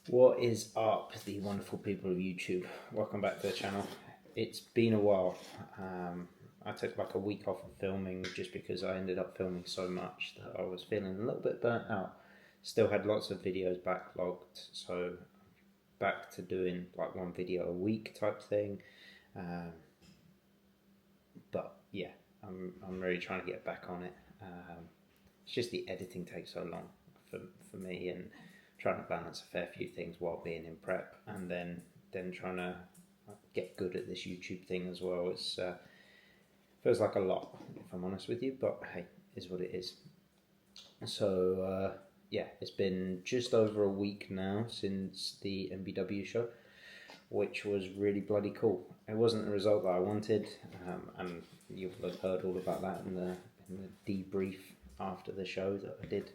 What is up, the wonderful people of YouTube? Welcome back to the channel. It's been a while. I took like a week off of filming just because I ended up filming so much that I was feeling a little bit burnt out. Still had lots of videos backlogged, so back to doing like one video a week type thing. But yeah, I'm really trying to get back on it. It's just the editing takes so long for me, and trying to balance a fair few things while being in prep, and then trying to get good at this YouTube thing as well. It's feels like a lot, if I'm honest with you, but hey, is what it is. So yeah, it's been just over a week now since the NBW show, which was really bloody cool. It wasn't the result that I wanted, and you'll have heard all about that in the debrief after the show that I did.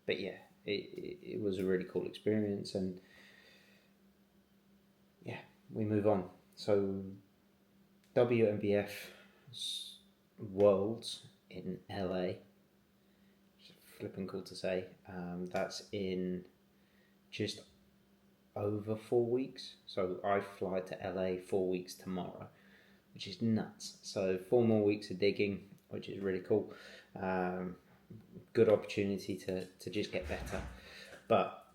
But yeah, it was a really cool experience, and yeah, we move on. So WNBF Worlds in LA, flipping cool to say. That's in just over 4 weeks. So I fly to LA 4 weeks tomorrow, which is nuts. So 4 more weeks of digging, which is really cool. Good opportunity to just get better. But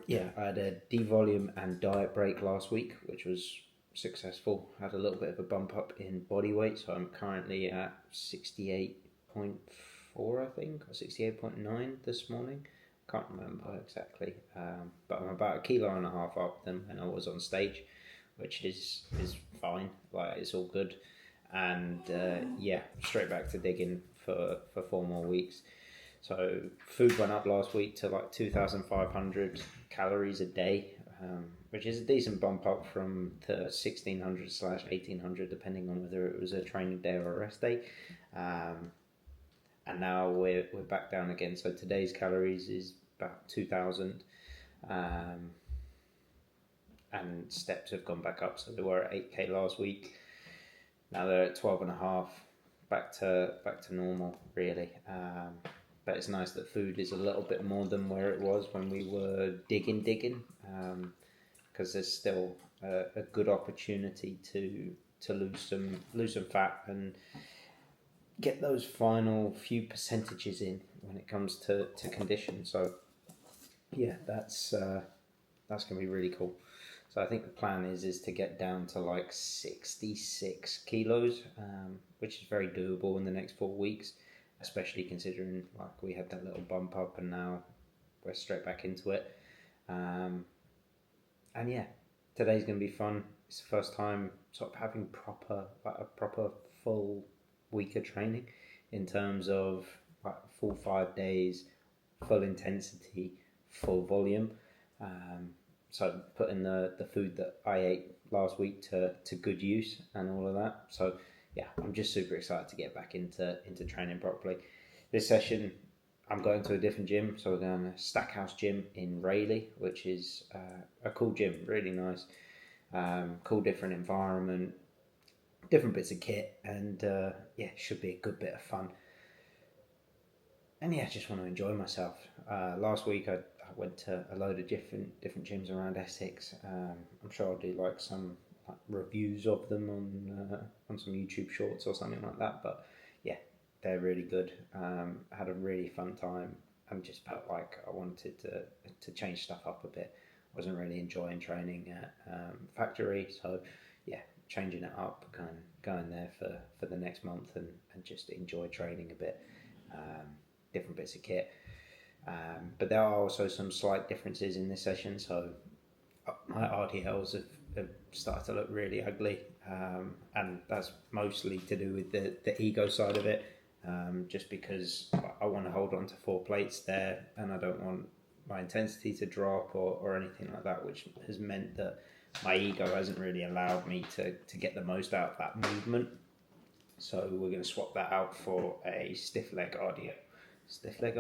yeah, I had a devolume and diet break last week, which was successful. Had a little bit of a bump up in body weight, so I'm currently at 68.4, I think, or 68.9 this morning. Can't remember exactly, but I'm about 1.5 kilos up than when I was on stage, which is fine. Like, it's all good. And yeah, straight back to digging for 4 more weeks. So food went up last week to like 2,500 calories a day, which is a decent bump up from the 1,600/1,800, depending on whether it was a training day or a rest day. And now we're back down again. So today's calories is about 2,000, and steps have gone back up. So they were at 8K last week. Now they're at 12.5, back to normal, really. But it's nice that food is a little bit more than where it was when we were digging, because there's still a good opportunity to lose some fat and get those final few percentages in when it comes to condition. So yeah, that's gonna be really cool. So I think the plan is to get down to like 66 kilos, which is very doable in the next 4 weeks, especially considering like we had that little bump up and now we're straight back into it. And yeah, today's gonna be fun. It's the first time sort of having a proper full week of training in terms of like full 5 days, full intensity, full volume. So putting the food that I ate last week to good use and all of that. So yeah, I'm just super excited to get back into training properly. This session, I'm going to a different gym. So we're going to Stackhouse Gym in Raleigh, which is a cool gym, really nice. Cool different environment, different bits of kit, and yeah, should be a good bit of fun. And yeah, I just want to enjoy myself. Last week I went to a load of different gyms around Essex. I'm sure I'll do like some reviews of them on some YouTube shorts or something like that. But yeah, they're really good. I had a really fun time. I just felt like I wanted to change stuff up a bit. Wasn't really enjoying training at Factory, so yeah, changing it up, going there for the next month and just enjoy training a bit. Different bits of kit. But there are also some slight differences in this session. So my RDLs have started to look really ugly, and that's mostly to do with the ego side of it, just because I want to hold on to 4 plates there and I don't want my intensity to drop or anything like that, which has meant that my ego hasn't really allowed me to get the most out of that movement. So we're going to swap that out for a stiff leg RDL. A stiff leg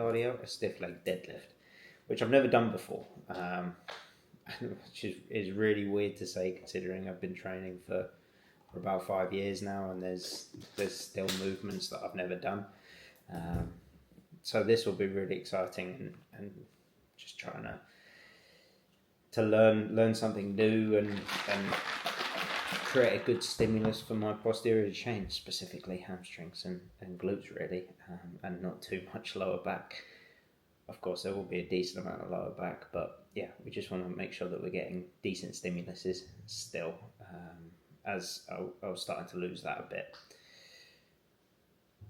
deadlift, which I've never done before, which is really weird to say considering I've been training for about 5 years now, and there's still movements that I've never done. So this will be really exciting, just trying to learn something new and create a good stimulus for my posterior chain, specifically hamstrings and glutes really, and not too much lower back. Of course, there will be a decent amount of lower back, but yeah, we just want to make sure that we're getting decent stimuluses still, as I was starting to lose that a bit.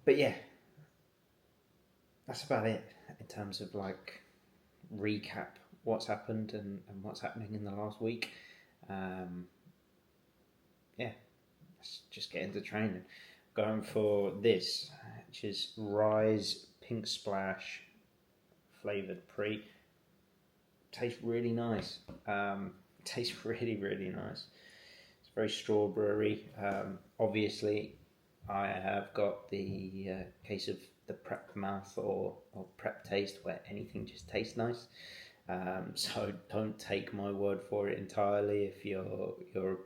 But yeah, that's about it in terms of like recap what's happened and what's happening in the last week. Yeah, let's just get into training. Going for this, which is Rise Pink Splash Flavoured Pre. Tastes really nice. Tastes really, really nice. It's very strawberry. Obviously, I have got the case of the prep mouth or prep taste where anything just tastes nice. So don't take my word for it entirely if you're a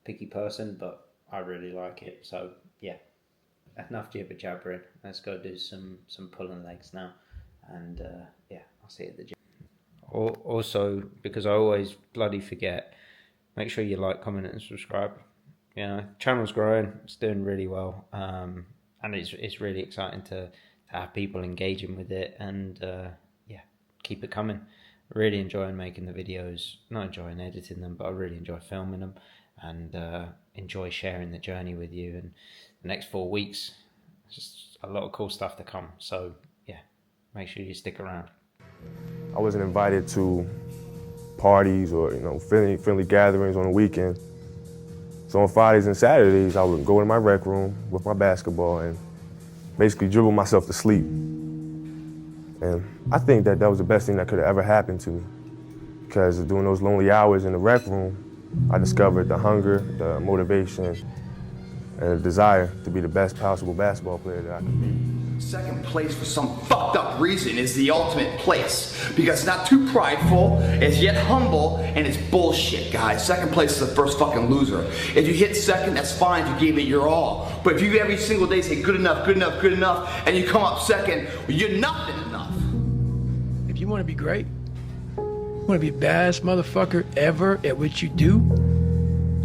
picky person, but I really like it. So yeah, enough jibber jabbering. Let's go do some pulling legs now, and yeah, I'll see you at the gym. Also, because I always bloody forget, make sure you like, comment, and subscribe. You know, channel's growing, it's doing really well, and it's really exciting to have people engaging with it, and yeah, keep it coming. Really enjoying making the videos, not enjoying editing them, but I really enjoy filming them, and enjoy sharing the journey with you. And the next 4 weeks, just a lot of cool stuff to come. So yeah, make sure you stick around. I wasn't invited to parties or friendly gatherings on the weekend. So on Fridays and Saturdays, I would go in my rec room with my basketball and basically dribble myself to sleep. And I think that was the best thing that could have ever happened to me, because during those lonely hours in the rec room, I discovered the hunger, the motivation, and the desire to be the best possible basketball player that I could be. Second place for some fucked up reason is the ultimate place, because it's not too prideful, it's yet humble, and it's bullshit, guys. Second place is the first fucking loser. If you hit second, that's fine if you gave it your all. But if you every single day say good enough, good enough, good enough, and you come up second, well, you're nothing enough. If you want to be great, you want to be the baddest motherfucker ever at what you do,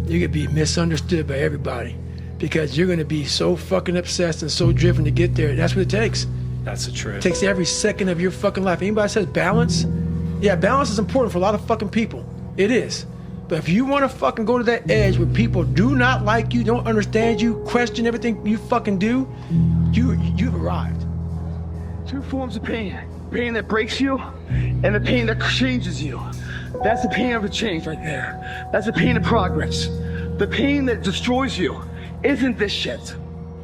you're gonna be misunderstood by everybody, because you're gonna be so fucking obsessed and so driven to get there. That's what it takes. That's the truth. It takes every second of your fucking life. Anybody says balance? Yeah, balance is important for a lot of fucking people. It is. But if you want to fucking go to that edge where people do not like you, don't understand you, question everything you fucking do, you've arrived. Two forms of pain. Pain that breaks you, and the pain that changes you. That's the pain of a change right there. That's the pain of progress. The pain that destroys you isn't this shit.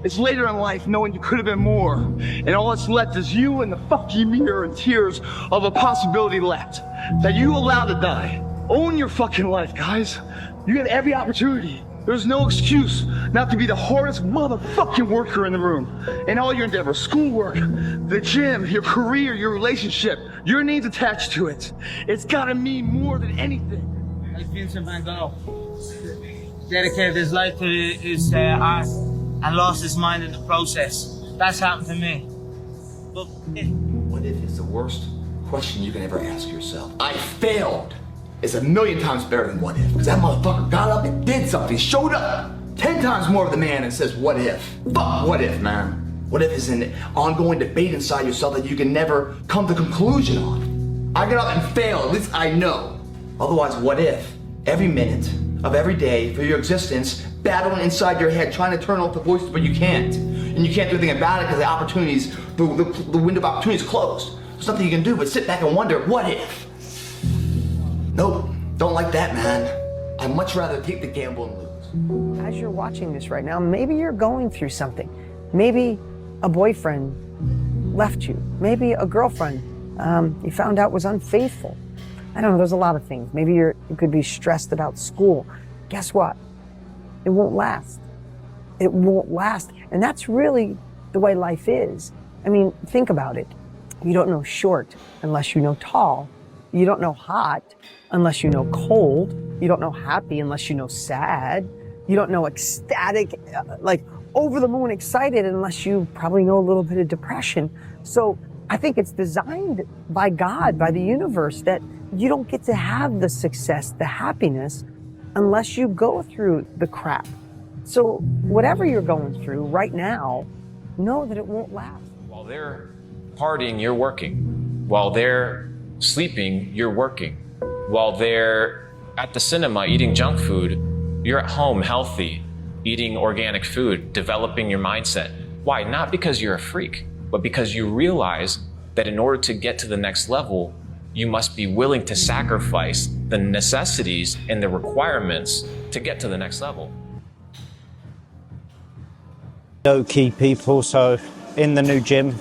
It's later in life knowing you could have been more, and all that's left is you and the fucking mirror and tears of a possibility left that you allowed to die. Own your fucking life, guys. You get every opportunity. There's no excuse not to be the hardest motherfucking worker in the room. In all your endeavors, schoolwork, the gym, your career, your relationship, your name's attached to it. It's gotta mean more than anything. Like Vincent van Gogh dedicated his life to his art and lost his mind in the process. That's happened to me. But what if it's the worst question you can ever ask yourself? I failed. It's 1,000,000 times better than what if. Because that motherfucker got up and did something, showed up. 10 times more of the man and says, what if? Fuck what if, man. What if is an ongoing debate inside yourself that you can never come to conclusion on. I get up and fail, at least I know. Otherwise, what if? Every minute of every day for your existence, battling inside your head, trying to turn off the voices, but you can't. And you can't do anything about it because the opportunities, the window of opportunity is closed. There's nothing you can do but sit back and wonder, what if? Nope, don't like that, man. I'd much rather take the gamble and lose. As you're watching this right now, maybe you're going through something. Maybe a boyfriend left you. Maybe a girlfriend you found out was unfaithful. I don't know, there's a lot of things. Maybe you could be stressed about school. Guess what? It won't last. It won't last. And that's really the way life is. I mean, think about it. You don't know short unless you know tall. You don't know hot unless you know cold. You don't know happy unless you know sad. You don't know ecstatic, like over the moon excited, unless you probably know a little bit of depression. So I think it's designed by God, by the universe, that you don't get to have the success, the happiness, unless you go through the crap. So whatever you're going through right now, know that it won't last. While they're partying, you're working. While they're sleeping, you're working. While they're at the cinema eating junk food, you're at home healthy, eating organic food, developing your mindset. Why? Not because you're a freak, but because you realize that in order to get to the next level, you must be willing to sacrifice the necessities and the requirements to get to the next level. Key people, so in the new gym,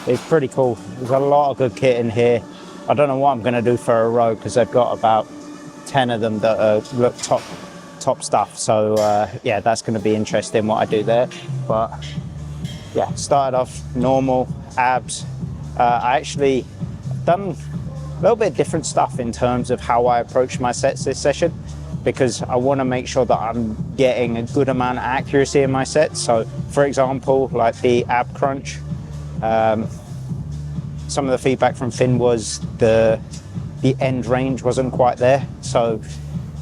it's pretty cool. There's a lot of good kit in here. I don't know what I'm going to do for a row because they've got about 10 of them that look top stuff. So yeah, that's going to be interesting what I do there. But yeah, started off normal abs. I actually done a little bit different stuff in terms of how I approach my sets this session, because I want to make sure that I'm getting a good amount of accuracy in my sets. So for example, like the ab crunch, some of the feedback from Finn was the end range wasn't quite there. So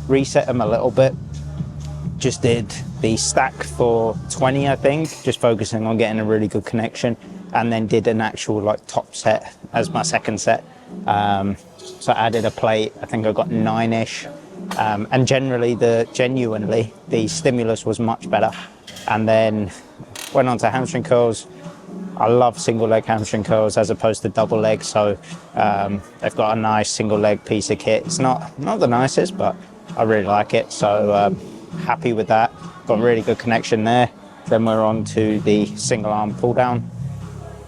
reset them a little bit. Just did the stack for 20, I think, just focusing on getting a really good connection, and then did an actual like top set as my second set. So I added a plate, I think I got 9-ish. And genuinely the stimulus was much better. And then went on to hamstring curls. I love single leg hamstring curls as opposed to double leg. So they've got a nice single leg piece of kit. It's not the nicest, but I really like it. So happy with that. Got really good connection there. Then we're on to the single arm pull down.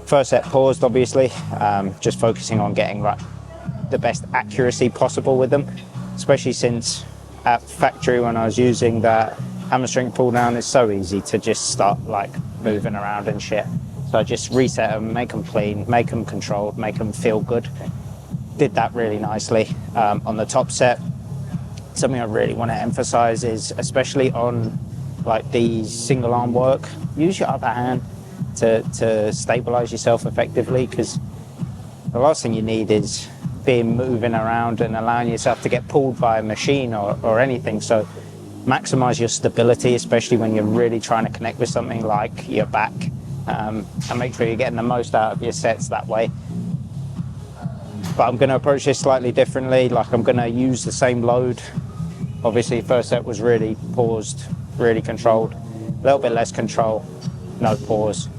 First set paused, obviously, just focusing on getting the best accuracy possible with them. Especially since at factory when I was using that hamstring pull down, it's so easy to just start like moving around and shit. So I just reset them, make them clean, make them controlled, make them feel good. Did that really nicely. On the top set, something I really want to emphasize is, especially on like these single arm work, use your upper hand to stabilize yourself effectively, because the last thing you need is being moving around and allowing yourself to get pulled by a machine or anything. So maximize your stability, especially when you're really trying to connect with something like your back, and make sure you're getting the most out of your sets that way. But I'm going to approach this slightly differently. Like, I'm going to use the same load. Obviously first set was really paused, really controlled, a little bit less control, no pause,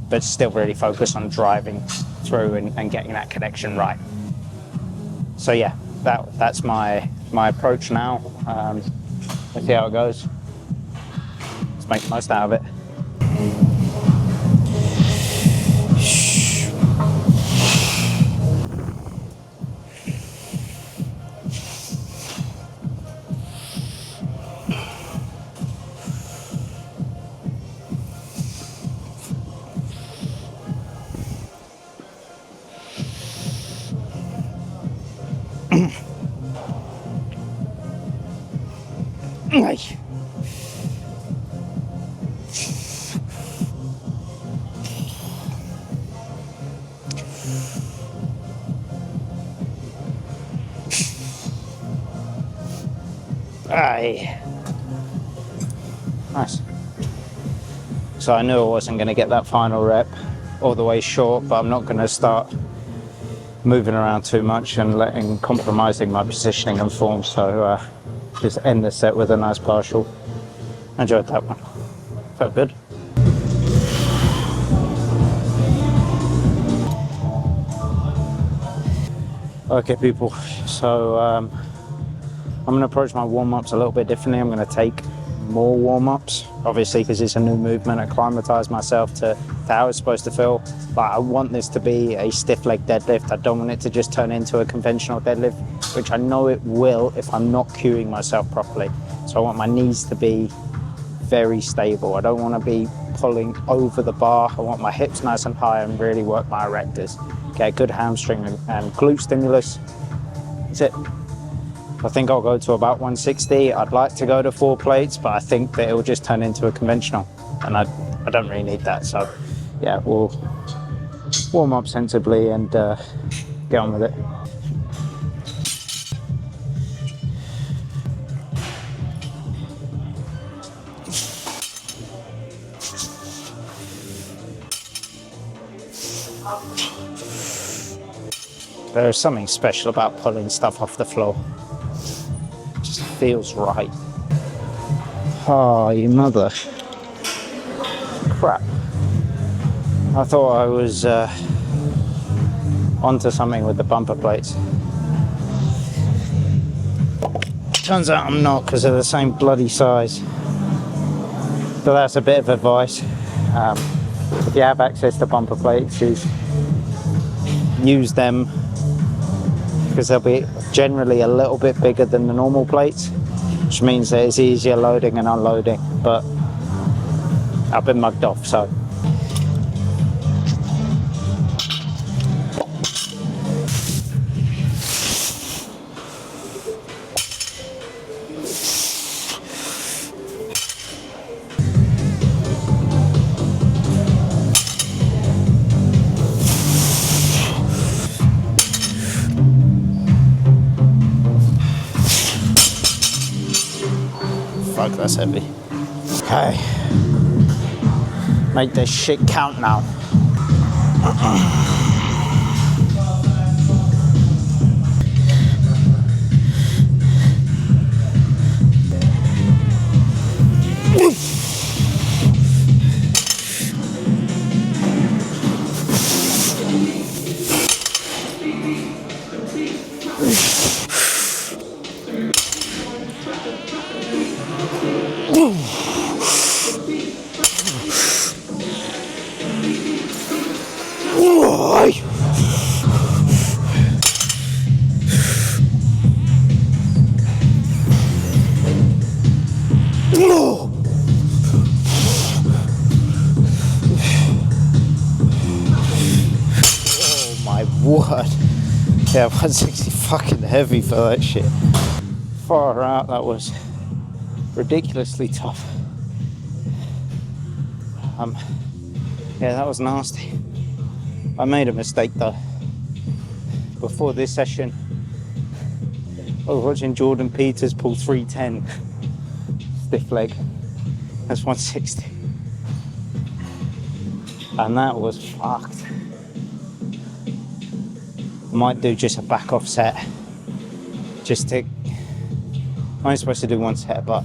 but still really focus on driving through and getting that connection right. So yeah, that's my approach now. Let's see how it goes. Let's make the most out of it. Nice. So I knew I wasn't going to get that final rep all the way short, but I'm not going to start moving around too much and compromising my positioning and form. So just end the set with a nice partial. Enjoyed that one. Felt good. Okay, people. So I'm going to approach my warm-ups a little bit differently. I'm going to take more warm-ups, obviously, because it's a new movement. Acclimatize myself to how it's supposed to feel. But I want this to be a stiff leg deadlift. I don't want it to just turn into a conventional deadlift, which I know it will if I'm not cueing myself properly. So I want my knees to be very stable. I don't want to be pulling over the bar. I want my hips nice and high and really work my erectors. Get good hamstring and glute stimulus. That's it. I think I'll go to about 160. I'd like to go to 4 plates, but I think that it will just turn into a conventional, and I don't really need that. So yeah, we'll warm up sensibly and get on with it. There's something special about pulling stuff off the floor. It just feels right. Oh, you mother. Crap. I thought I was onto something with the bumper plates. Turns out I'm not, because they're the same bloody size. But that's a bit of advice. If you have access to bumper plates, use them, because they'll be generally a little bit bigger than the normal plates, which means that it's easier loading and unloading. But I've been mugged off, so. Fuck, that's heavy. Okay. Make this shit count now. What? Yeah, 160 fucking heavy for that shit. Far out, that was ridiculously tough. Yeah, that was nasty. I made a mistake though. Before this session, I was watching Jordan Peters pull 310 stiff leg. That's 160. And that was fucked. I might do just a back off set. Just to, I'm only supposed to do one set, but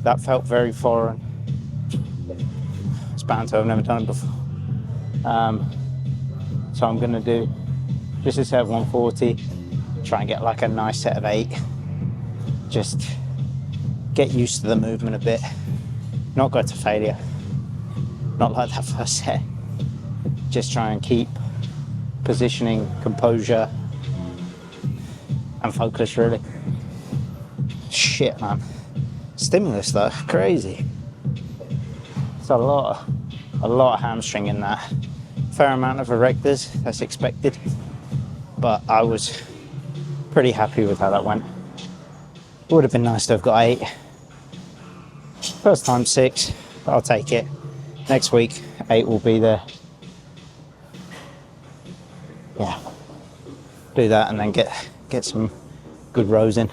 that felt very foreign. It's bound to, I've never done it before. So I'm gonna do just a set of 140, try and get like a nice set of 8. Just get used to the movement a bit. Not go to failure. Not like that first set. Just try and keep positioning, composure, and focus really. Shit, man. Stimulus though, crazy. It's a lot of hamstring in that. Fair amount of erectors, that's expected. But I was pretty happy with how that went. Would have been nice to have got 8. First time 6, I'll take it. Next week, 8 will be there. Yeah, do that and then get some good rows in.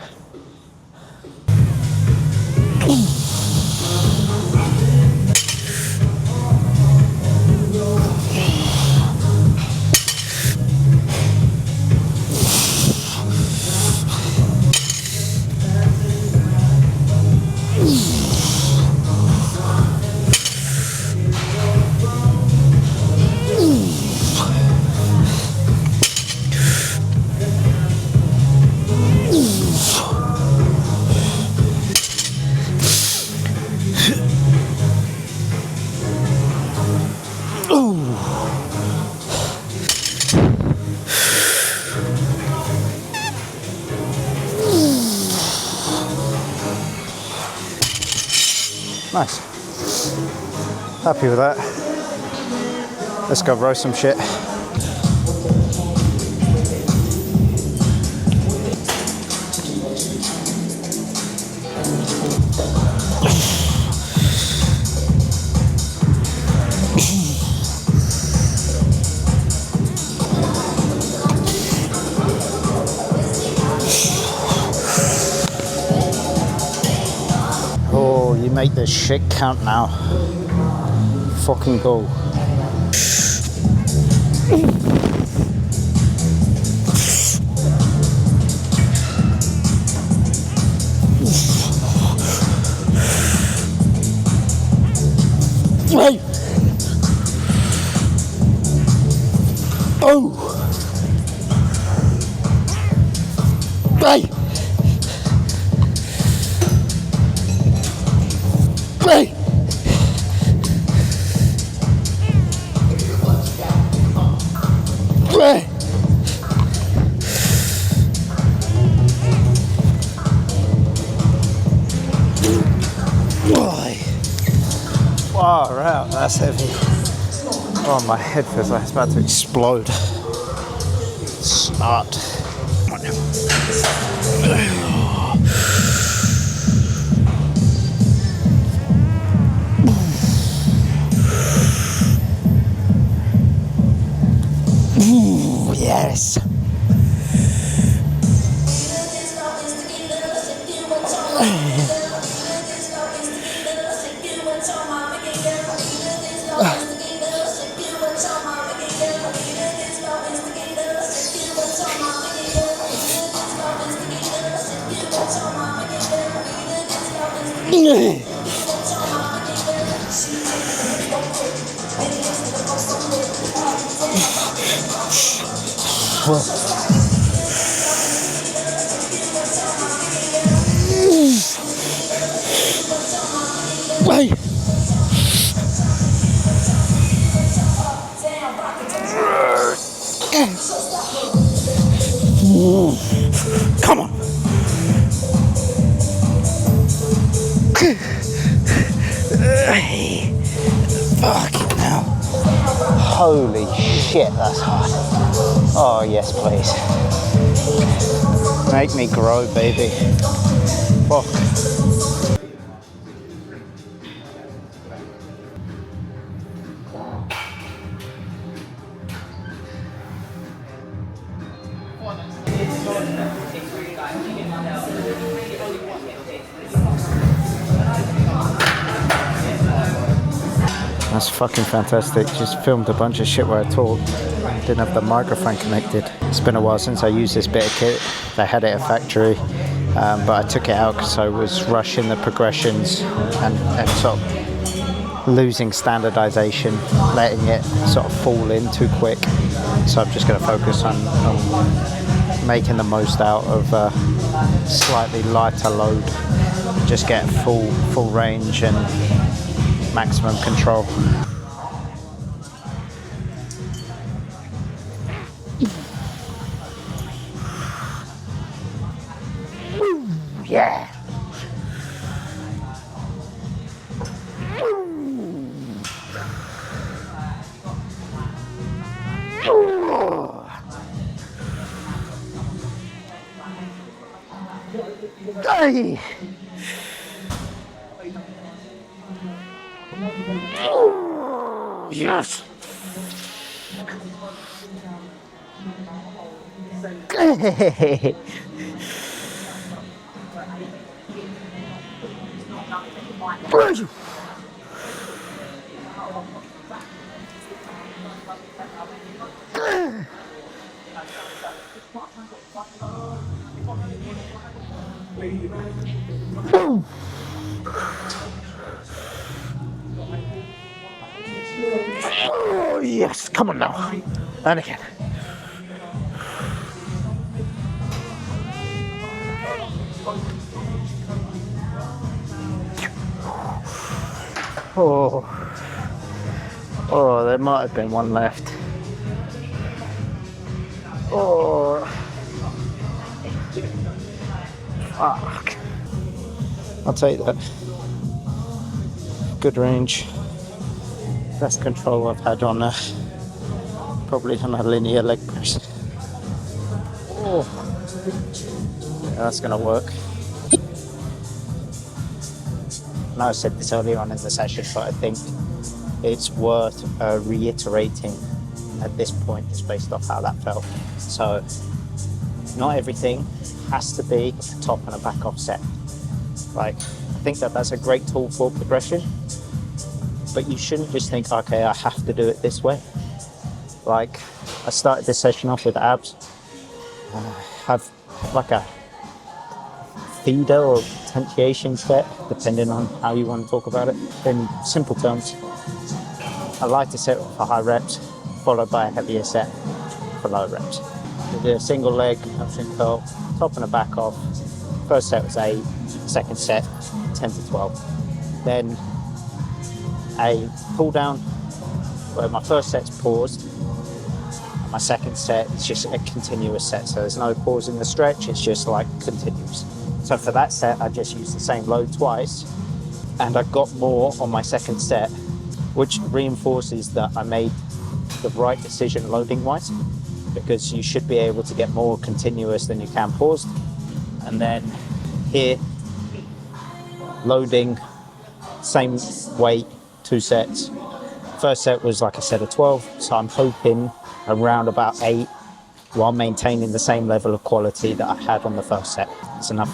Nice. Happy with that. Let's go roast some shit. make this shit count now. Fucking go. Hey! Oh! Hey! Hey! Hey! Far out, that's heavy. Oh, my head feels like it's about to explode. Start. Ooh, yes. Hey! Come on! Fucking hell. Holy shit, that's hard. Oh, yes, please. Make me grow, baby. Fuck. That's fucking fantastic. Just filmed a bunch of shit where I talked. Didn't have the microphone connected. It's been a while since I used this bit of kit. They had it at factory, but I took it out because I was rushing the progressions and sort of losing standardization, letting it sort of fall in too quick. So I'm just going to focus on making the most out of a slightly lighter load. Just get full range and maximum control. Yeah. Hey. Yes. Oh, yes, come on now. And again. Oh, there might have been one left. Oh, fuck. I'll take that. Good range. Best control I've had on probably on a linear leg press. Oh, yeah, that's gonna work. I know I said this earlier on in the session, but I think it's worth reiterating at this point just based off how that felt. So not everything has to be a top and a back offset. Like, I think that that's a great tool for progression, but you shouldn't just think, okay, I have to do it this way. Like, I started this session off with abs. Have like a feeder or potentiation set, depending on how you want to talk about it. In simple terms, I like to set for high reps, followed by a heavier set for low reps. We do a single leg hamstring curl, top and a back off. First set was 8, second set 10 to 12. Then a pull down where my first set's paused. My second set is just a continuous set, so there's no pause in the stretch, it's just like continuous. So for that set, I just used the same load twice, and I got more on my second set, which reinforces that I made the right decision loading-wise, because you should be able to get more continuous than you can paused. And then here, loading, same weight, 2 sets. First set was, like I said, a 12, so I'm hoping around about 8 while maintaining the same level of quality that I had on the first set. It's enough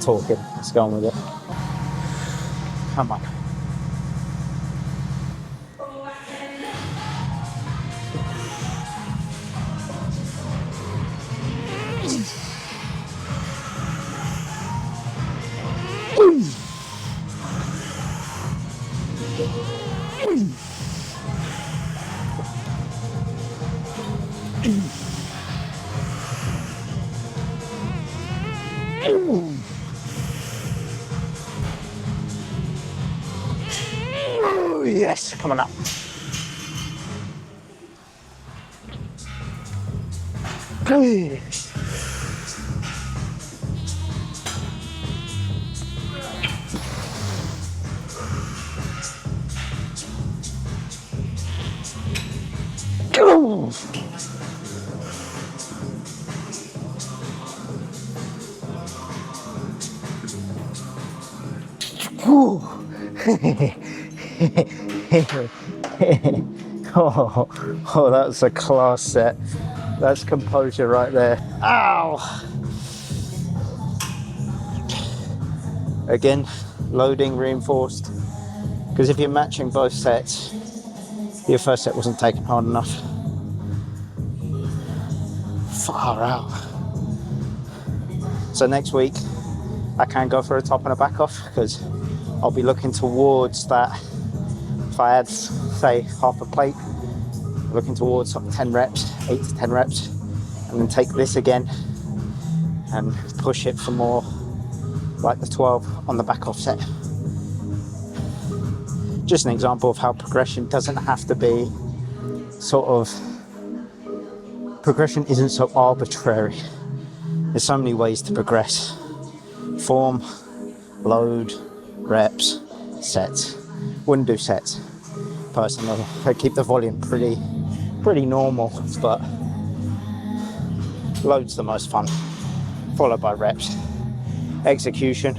talking. Let's go on with it. Come on. Yes, come on up. Oh, that's a class set. That's composure right there. Ow! Again, loading reinforced. Because if you're matching both sets, your first set wasn't taken hard enough. Far out. So next week, I can go for a top and a back off, because I'll be looking towards that. If I had, say, half a plate, looking towards 10 reps, 8 to 10 reps, and then take this again and push it for more like the 12 on the back off set. Just an example of how progression doesn't have to be progression isn't so arbitrary. There's so many ways to progress. Form, load, reps, sets. Wouldn't do sets personally. I keep the volume pretty normal, but load's the most fun, followed by reps. Execution,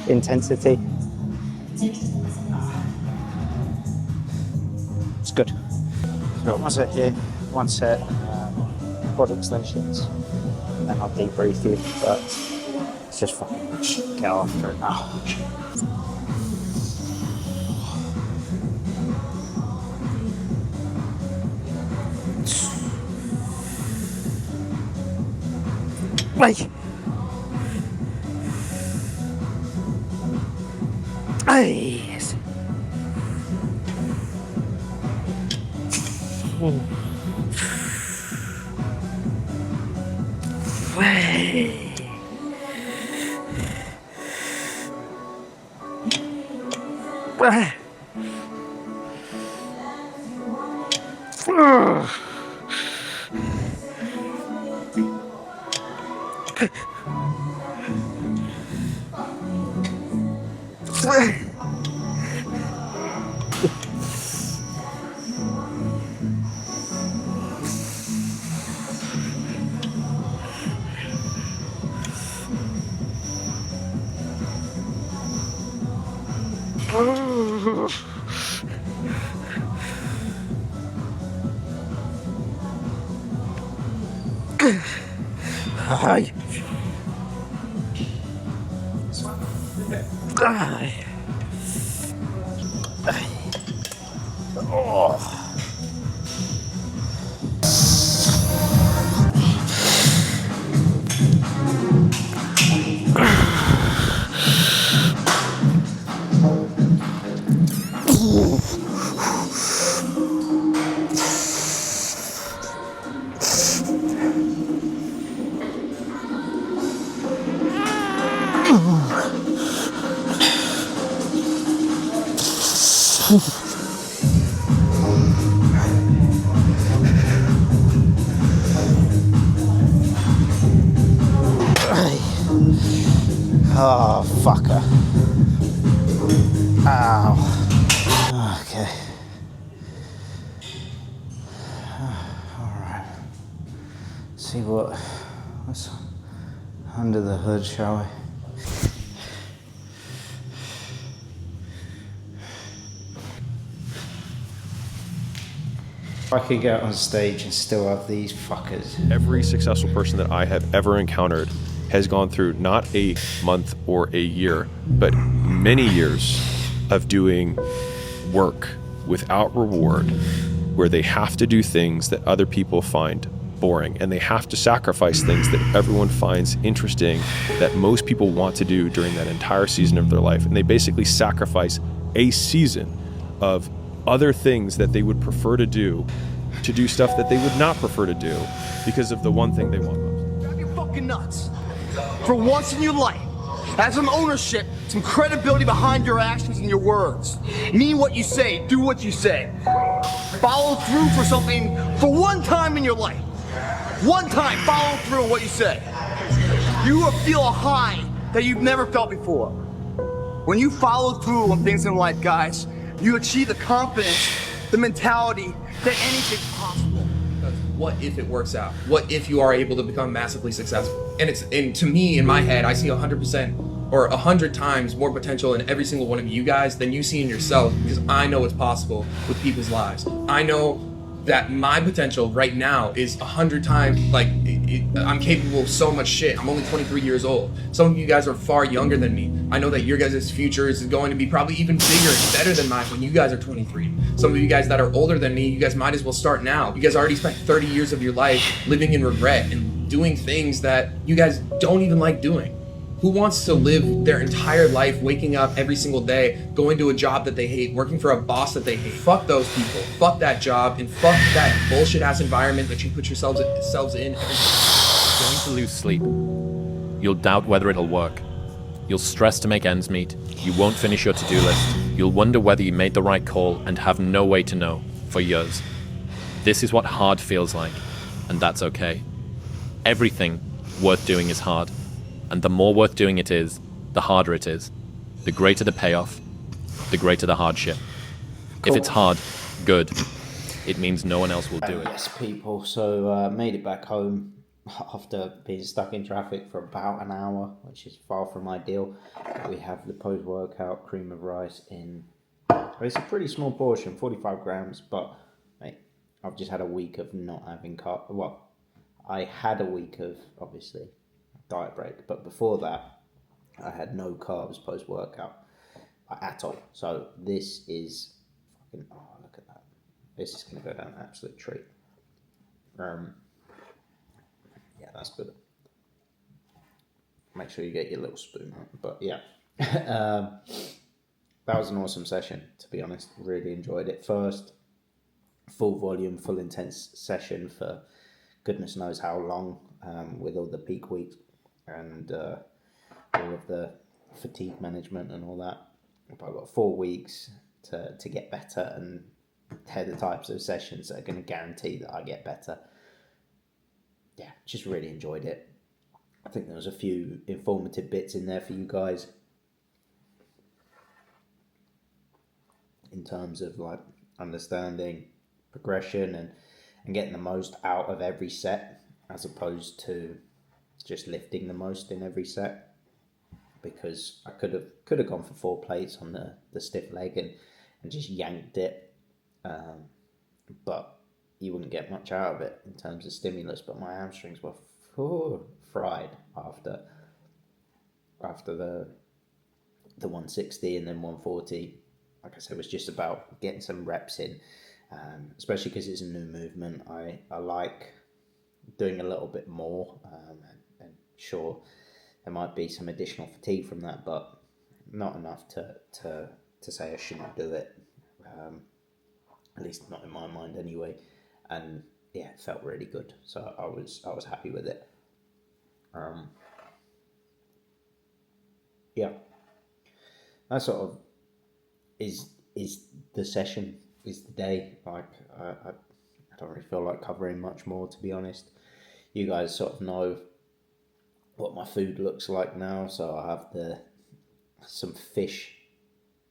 intensity. It's good. Got one set here, one set quad extensions, and then I'll debrief you, but let's just fucking get after it now. Right. Yes. Hi. Oh, fucker. Ow. Okay. Alright. See what's under the hood, shall we? I could get on stage and still have these fuckers. Every successful person that I have ever encountered has gone through not a month or a year, but many years of doing work without reward, where they have to do things that other people find boring, and they have to sacrifice things that everyone finds interesting, that most people want to do during that entire season of their life. And they basically sacrifice a season of other things that they would prefer to do stuff that they would not prefer to do because of the one thing they want most. Grab your fucking nuts. For once in your life, have some ownership, some credibility behind your actions and your words. Mean what you say, do what you say. Follow through for something for one time in your life. One time, follow through on what you say. You will feel a high that you've never felt before. When you follow through on things in life, guys, you achieve the confidence, the mentality that anything's possible. Because what if it works out? What if you are able to become massively successful? And to me, in my head, I see 100% or 100 times more potential in every single one of you guys than you see in yourself, because I know it's possible with people's lives. I know that my potential right now is 100 times, like, I'm capable of so much shit. I'm only 23 years old. Some of you guys are far younger than me. I know that your guys' future is going to be probably even bigger and better than mine when you guys are 23. Some of you guys that are older than me, you guys might as well start now. You guys already spent 30 years of your life living in regret and doing things that you guys don't even like doing. Who wants to live their entire life waking up every single day, going to a job that they hate, working for a boss that they hate? Fuck those people. Fuck that job, and fuck that bullshit ass environment that you put yourselves in every day. You're going to lose sleep. You'll doubt whether it'll work. You'll stress to make ends meet. You won't finish your to-do list. You'll wonder whether you made the right call and have no way to know for years. This is what hard feels like, and that's okay. Everything worth doing is hard. And the more worth doing it is, the harder it is. The greater the payoff, the greater the hardship. Cool. If it's hard, good. It means no one else will do it. Yes, people. So made it back home after being stuck in traffic for about an hour, which is far from ideal. We have the post-workout cream of rice in... It's a pretty small portion, 45 grams, but mate, I've just had a week of not having carbs. Well, I had a week of, obviously, diet break, but before that I had no carbs post-workout at all. So this is fucking, oh, look at that, this is going to go down an absolute treat. Yeah, that's good. Make sure you get your little spoon, but yeah. That was an awesome session, to be honest. Really enjoyed it. First full volume, full intense session for goodness knows how long, with all the peak weeks and all of the fatigue management and all that. I've got 4 weeks to get better, and they're the types of sessions that are going to guarantee that I get better. Yeah, just really enjoyed it. I think there was a few informative bits in there for you guys in terms of like understanding progression and getting the most out of every set, as opposed to just lifting the most in every set, because I could have gone for 4 plates on the stiff leg and just yanked it, but you wouldn't get much out of it in terms of stimulus. But my hamstrings were fried after the the 160 and then 140, like I said, was just about getting some reps in, especially because it's a new movement. I like doing a little bit more, and sure, there might be some additional fatigue from that, but not enough to say I shouldn't do it, at least not in my mind anyway. And yeah, it felt really good, so I was happy with it. Yeah, that sort of is the session, is the day. Like I don't really feel like covering much more, to be honest. You guys sort of know what my food looks like now, so I have some fish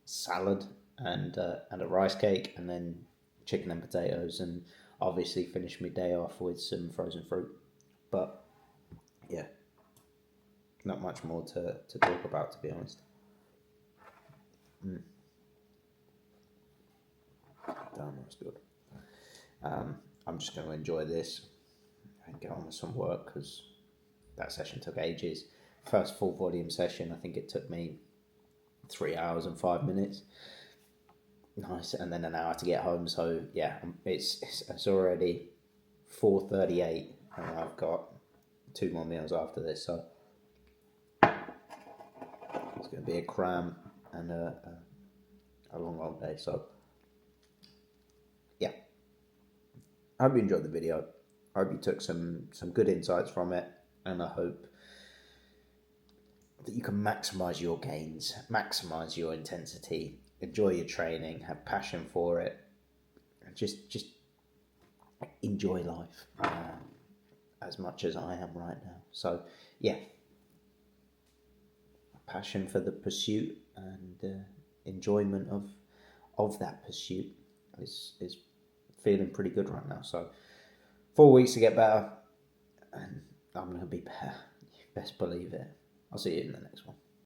salad and a rice cake, and then chicken and potatoes, and obviously finish my day off with some frozen fruit. But yeah, not much more to talk about, to be honest. Damn, that's good. I'm just going to enjoy this and get on with some work, because that session took ages. First full volume session, I think it took me 3 hours and 5 minutes. Nice, and then an hour to get home. So yeah, it's already 4:38, and I've got 2 more meals after this. So it's going to be a cram and a long day. So yeah, I hope you enjoyed the video. I hope you took some good insights from it, and I hope that you can maximize your gains, maximize your intensity, enjoy your training, have passion for it, and just enjoy life as much as I am right now. So yeah, passion for the pursuit and enjoyment of that pursuit is feeling pretty good right now. So 4 weeks to get better, and I'm going to be better. You best believe it. I'll see you in the next one.